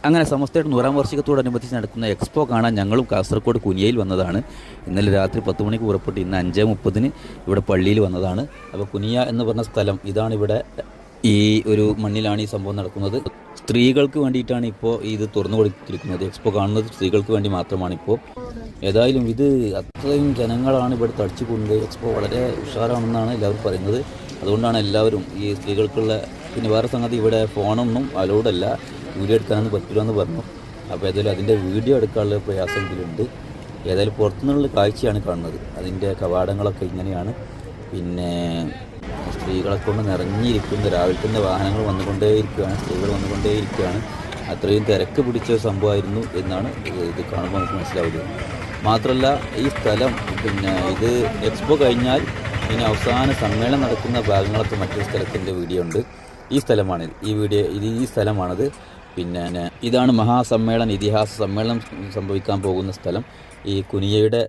അങ്ങനെ സമസ്തയുടെ 100-ാം വാർഷികത്തോടനുബന്ധിച്ച് നടക്കുന്ന എക്സ്പോ കാണാൻ ഞങ്ങളും കാസർഗോഡ് കുനിയയിൽ വന്നതാണ്. ഇന്നലെ രാത്രി 10 മണിക്ക് പുറപ്പെട്ട് ഇന്ന് 5:30 ഇവിടെ പള്ളിയിൽ വന്നതാണ്. അപ്പോൾ കുനിയ എന്ന് പറഞ്ഞ സ്ഥലം ഇതാണ്. ഇവിടെ ഈ ഒരു മണ്ണിലാണ് ഈ സംഭവം നടക്കുന്നത്. സ്ത്രീകൾക്ക് വേണ്ടിയിട്ടാണ് ഇപ്പോൾ ഇത് തുറന്നു കൊടുത്തിരിക്കുന്നത്. എക്സ്പോ കാണുന്നത് സ്ത്രീകൾക്ക് വേണ്ടി മാത്രമാണ് ഇപ്പോൾ. ഏതായാലും ഇത് അത്രയും ജനങ്ങളാണ് ഇവിടെ തടിച്ചുകൊണ്ട്. എക്സ്പോ വളരെ ഉഷാറാണെന്നാണ് എല്ലാവരും പറയുന്നത്. അതുകൊണ്ടാണ് എല്ലാവരും ഈ സ്ത്രീകൾക്കുള്ള. പിന്നെ വേറെ സംഗതി, ഇവിടെ ഫോണൊന്നും അലൗഡല്ല, വീഡിയോ എടുക്കാനൊന്നും പറ്റില്ല എന്ന് പറഞ്ഞു. അപ്പോൾ ഏതായാലും അതിൻ്റെ വീഡിയോ എടുക്കാനുള്ള പ്രയാസം ഇതിലുണ്ട്. ഏതായാലും പുറത്തുനിന്നുള്ള കാഴ്ചയാണ് കാണുന്നത്. അതിൻ്റെ കവാടങ്ങളൊക്കെ ഇങ്ങനെയാണ്. പിന്നെ സ്ത്രീകളെ കൊണ്ട് നിറഞ്ഞിരിക്കുന്ന രാവിലെ തന്നെ വാഹനങ്ങൾ വന്നുകൊണ്ടേയിരിക്കുകയാണ്, സ്ത്രീകൾ വന്നുകൊണ്ടേയിരിക്കുകയാണ്. അത്രയും തിരക്ക് പിടിച്ച സംഭവമായിരുന്നു എന്നാണ് ഇത് കാണുമ്പോൾ നമുക്ക് മനസ്സിലാവുന്നത്. മാത്രമല്ല ഈ സ്ഥലം, പിന്നെ ഇത് എക്സ്പോ കഴിഞ്ഞാൽ ഇനി അവസാന സമ്മേളനം നടക്കുന്ന ഭാഗങ്ങളൊക്കെ മറ്റൊരു സ്ഥലത്തിൻ്റെ വീഡിയോ ഉണ്ട്. ഈ സ്ഥലമാണ് ഈ സ്ഥലമാണത്. പിന്നെ ഇതാണ് മഹാസമ്മേളനം, ഇതിഹാസ സമ്മേളനം സംഭവിക്കാൻ പോകുന്ന സ്ഥലം. ഈ കുനിയയുടെ